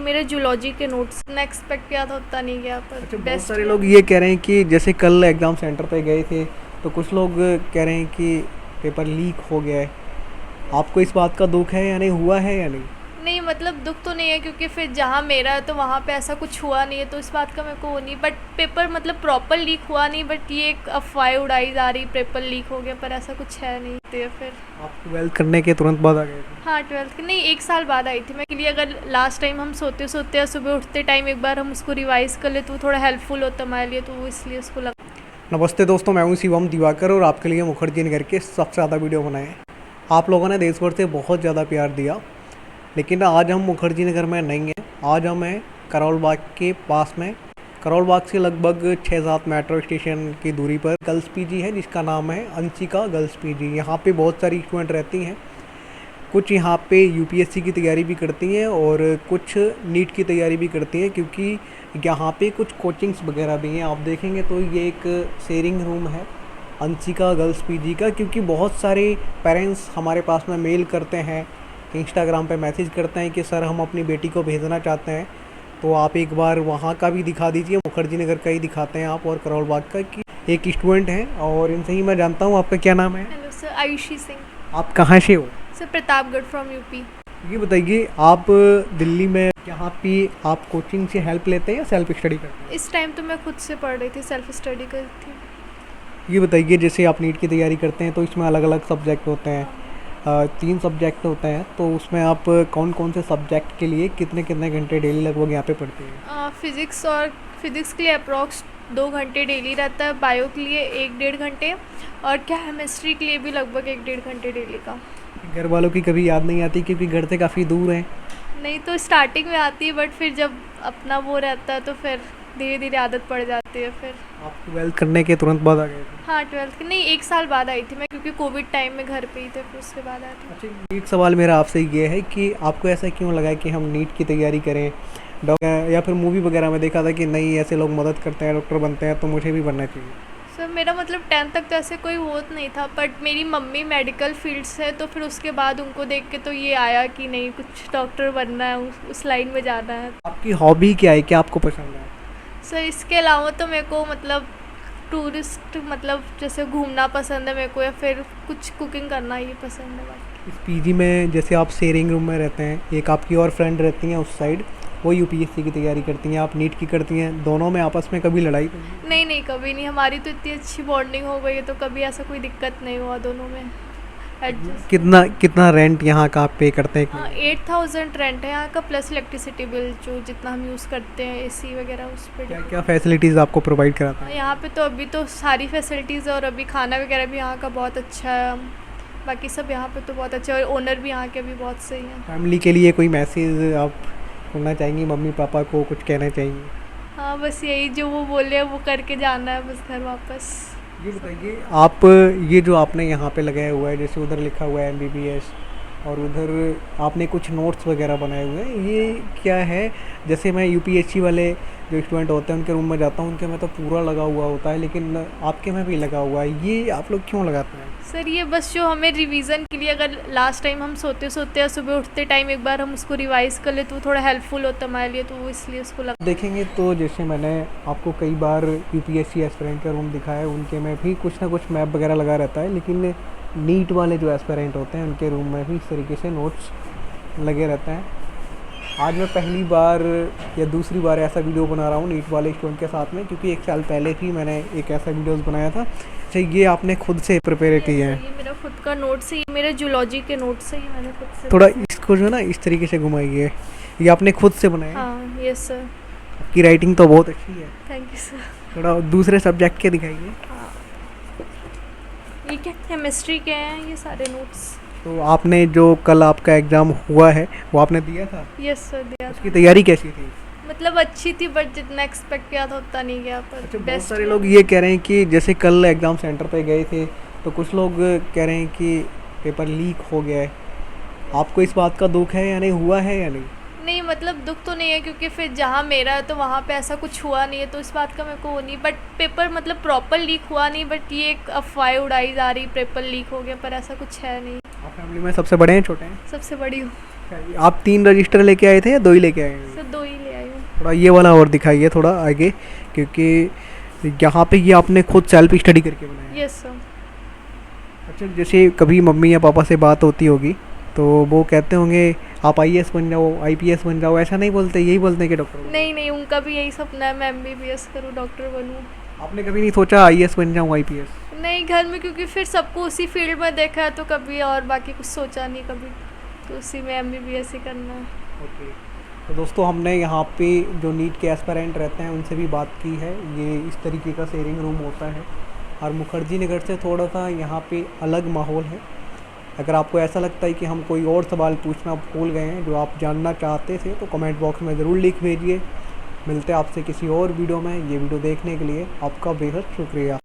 मेरे जूलॉजी के नोट्स ने एक्सपेक्ट किया था, उतना नहीं गया पर अच्छा, बहुत बेस्ट। सारे लोग ये कह रहे हैं कि जैसे कल एग्ज़ाम सेंटर पे गए थे तो कुछ लोग कह रहे हैं कि पेपर लीक हो गया है। आपको इस बात का दुख है या नहीं, हुआ है या नहीं? नहीं मतलब दुख तो नहीं है, क्योंकि फिर जहाँ मेरा है तो वहाँ पे ऐसा कुछ हुआ नहीं है, तो इस बात का मेरे को वो नहीं। बट पेपर मतलब प्रॉपर लीक हुआ नहीं, बट ये एक अफवाह उड़ाई जा रही पेपर लीक हो गया, पर ऐसा कुछ है नहीं। तो फिर आप 12th करने के तुरंत बाद आ गए थे? हाँ 12th की नहीं, 1 साल बाद आई थी मैं के लिए। अगर लास्ट टाइम हम सोते सोते या सुबह उठते टाइम एक बार हम उसको रिवाइज़ कर ले तो वो थोड़ा हेल्पफुल होता हमारे लिए, तो वो इसलिए उसको लगा। नमस्ते दोस्तों, मैं हूं शिवम दिवाकर और आपके लिए मुखर्जी नगर के सबसे ज़्यादा वीडियो बनाए हैं। आप लोगों ने देश भर से बहुत ज़्यादा प्यार दिया, लेकिन आज हम मुखर्जी नगर में नहीं हैं। आज हम हैं करोल बाग के पास में। करोल बाग से लगभग 6-7 मेट्रो स्टेशन की दूरी पर गर्ल्स पीजी है, जिसका नाम है अंशिका गर्ल्स पीजी। यहाँ पे बहुत सारी स्टूडेंट रहती हैं। कुछ यहाँ पे यूपीएससी की तैयारी भी करती हैं और कुछ नीट की तैयारी भी करती हैं, क्योंकि यहाँ पे कुछ कोचिंग्स वगैरह भी हैं। आप देखेंगे तो ये एक शेयरिंग रूम है अंशिका गर्ल्स पीजी का, क्योंकि बहुत सारे पेरेंट्स हमारे पास में मेल करते हैं, इंस्टाग्राम पे मैसेज करते हैं कि सर हम अपनी बेटी को भेजना चाहते हैं। तो आप एक बार वहाँ का भी दिखा दीजिए, मुखर्जी नगर का ही दिखाते हैं आप, और करोल बाग का। कि एक स्टूडेंट हैं और इनसे ही मैं जानता हूँ। आपका क्या नाम है? Hello sir, Ayushi Singh. आप कहाँ से हो? Sir Pratapgarh from UP. ये बताइए, आप दिल्ली में यहाँ पे आप कोचिंग से हेल्प लेते हैं या सेल्फ स्टडी करते हैं? इस टाइम तो मैं खुद से पढ़ रही थी, सेल्फ स्टडी कर रही थी। ये बताइए, जैसे आप नीट की तैयारी करते हैं तो इसमें अलग अलग सब्जेक्ट होते हैं, 3 सब्जेक्ट होते हैं। तो उसमें आप कौन कौन से सब्जेक्ट के लिए कितने कितने घंटे डेली लगभग यहाँ पे पढ़ते हैं? फिज़िक्स के लिए अप्रॉक्स 2 घंटे डेली रहता है, बायो के लिए 1-1.5 घंटे, और केमिस्ट्री के लिए भी लगभग 1-1.5 घंटे डेली का। घर वालों की कभी याद नहीं आती, क्योंकि घर से काफ़ी दूर है? नहीं तो स्टार्टिंग में आती है, बट फिर जब अपना वो रहता है तो फिर धीरे धीरे आदत पड़ जाती है। फिर आप 12th करने के तुरंत बाद आ गए थे? हाँ 12th की नहीं, 1 साल बाद आई थी मैं, क्योंकि कोविड टाइम में घर पे ही थे, फिर उसके बाद आई थी। अच्छा, एक सवाल मेरा आपसे ये है कि आपको ऐसा क्यों लगा कि हम नीट की तैयारी करें? या फिर मूवी वगैरह में देखा था कि नहीं ऐसे लोग मदद करते हैं, डॉक्टर बनते हैं, तो मुझे भी बनना चाहिए? सर मेरा मतलब 10th तक तो ऐसे कोई वो नहीं था, बट मेरी मम्मी मेडिकल फील्ड से है, तो फिर उसके बाद उनको देख के तो ये आया कि नहीं कुछ डॉक्टर बनना है, उस लाइन में जाना है। आपकी हॉबी क्या है, क्या आपको पसंद है? सर इसके अलावा तो मेरे को मतलब टूरिस्ट मतलब जैसे घूमना पसंद है मेरे को, या फिर कुछ कुकिंग करना ये पसंद है बाकी। इस पीजी में जैसे आप शेयरिंग रूम में रहते हैं, एक आपकी और फ्रेंड रहती हैं उस साइड, वो यूपीएससी की तैयारी करती हैं, आप नीट की करती हैं, दोनों में आपस में कभी लड़ाई तो नहीं? नहीं कभी नहीं, हमारी तो इतनी अच्छी बॉन्डिंग हो गई है, तो कभी ऐसा कोई दिक्कत नहीं हुआ दोनों में एडजस्ट। कितना रेंट यहाँ का आप पे करते हैं? 8,000 रेंट है यहाँ का, प्लस इलेक्ट्रिसिटी बिल जो जितना हम यूज़ करते हैं, एसी वगैरह उस पर। क्या क्या फैसिलिटीज़ आपको प्रोवाइड कराता है? यहाँ पे तो अभी तो सारी फैसिलिटीज़ है, और अभी खाना वगैरह भी यहाँ का बहुत अच्छा है। बाकी सब यहाँ पे तो बहुत अच्छा है, और ओनर भी यहाँ के भी बहुत सही हैं। फैमिली के लिए कोई मैसेज आप सुनना चाहेंगी? मम्मी पापा को कुछ कहना चाहेंगी? हाँ बस यही, जो वो बोले वो करके जाना है बस घर वापस। ये बताइए, आप ये जो आपने यहाँ पे लगाया हुआ है, जैसे उधर लिखा हुआ है एमबीबीएस और उधर आपने कुछ नोट्स वगैरह बनाए हुए हैं, ये क्या है? जैसे मैं यूपीएससी वाले जो स्टूडेंट होते हैं उनके रूम में जाता हूँ, उनके में तो पूरा लगा हुआ होता है, लेकिन आपके में भी लगा हुआ है, ये आप लोग क्यों लगाते हैं? सर ये बस जो हमें रिवीजन के लिए, अगर लास्ट टाइम हम सोते सोते या सुबह उठते टाइम एक बार हम उसको रिवाइज़ कर ले तो वो थोड़ा हेल्पफुल होता हमारे लिए, तो वो इसलिए उसको लगा। देखेंगे तो जैसे मैंने आपको कई बार यूपीएससी एस्पिरेंट का रूम दिखाया है, उनके में भी कुछ ना कुछ मैप वगैरह लगा रहता है, लेकिन नीट वाले जो एस्पिरेंट होते हैं उनके रूम में भी इस तरीके से नोट्स लगे रहते हैं। आज मैं पहली बार या दूसरी बार ऐसा वीडियो बना रहा हूँ नीट वाले स्टूडेंट के साथ में, क्योंकि 1 साल पहले भी मैंने एक ऐसा वीडियोस बनाया था। अच्छा, ये आपने खुद से प्रिपेयर किया है? ये मेरा खुद का नोट्स है, ये मेरे जूलॉजी के नोट्स है, ये मैंने खुद से। थोड़ा इसको जो है ना इस तरीके से घुमाइए, ये आपने खुद से बनाया है? हाँ यस सर। आपकी राइटिंग तो बहुत अच्छी है। Thank you sir. थोड़ा दूसरे सब्जेक्ट के दिखाइए। हाँ ये क्या केमिस्ट्री के हैं ये सारे नोट्स। तो आपने जो कल आपका एग्ज़ाम हुआ है वो आपने दिया था? यस सर दिया था। उसकी तैयारी कैसी थी? मतलब अच्छी थी, बट जितना एक्सपेक्ट किया था उतना नहीं गया, पर अच्छा, बहुत बेस्ट। सारे लोग ये कह रहे हैं कि जैसे कल एग्ज़ाम सेंटर पे गए थे तो कुछ लोग कह रहे हैं कि पेपर लीक हो गया है। आपको इस बात का दुख है या नहीं, हुआ है या नहीं? नहीं मतलब दुख तो नहीं है, क्योंकि फिर जहाँ मेरा है तो वहाँ पे ऐसा कुछ हुआ नहीं है, तो इस बात का मेरे को वो नहीं। बट पेपर मतलब प्रॉपर लीक हुआ नहीं, बट ये एक अफवाह उड़ाई जा रही पेपर लीक हो गया, पर ऐसा कुछ है नहीं। आप फैमिली में सबसे बड़े हैं छोटे हैं? सबसे बड़ी हूँ। आप 3 रजिस्टर लेके आए थे या 2 ही लेके आए हैं? सर 2 थोड़ा ये वाला और दिखाइए थोड़ा आगे, क्योंकि यहाँ पे ये आपने खुद सेल्फ स्टडी करके बनाया है। Yes sir. अच्छा, जैसे कभी मम्मी या पापा से बात होती होगी तो वो कहते होंगे आप आईएएस बन जाओ, आईपीएस बन जाओ, ऐसा नहीं बोलते, यही बोलते हैं कि डॉक्टर बनो? नहीं नहीं, उनका भी यही सपना है मैं एमबीबीएस करूँ, डॉक्टर बनूँ। आपने कभी नहीं सोचा आईएएस बन जाऊँ, आईपीएस? नहीं, घर में क्योंकि फिर सबको उसी फील्ड में देखा है तो कभी और बाकी कुछ सोचा नहीं कभी, तो उसी में एमबीबीएस ही करना है। ओके। तो दोस्तों, हमने यहाँ पे जो नीट के एस्पिरेंट रहते हैं उनसे भी बात की है। ये इस तरीके का शेयरिंग रूम होता है और मुखर्जी नगर से थोड़ा सा यहाँ पे अलग माहौल है। अगर आपको ऐसा लगता है कि हम कोई और सवाल पूछना भूल गए हैं जो आप जानना चाहते थे तो कमेंट बॉक्स में ज़रूर लिख भेजिए। मिलते हैं आपसे किसी और वीडियो में। ये वीडियो देखने के लिए आपका बेहद शुक्रिया।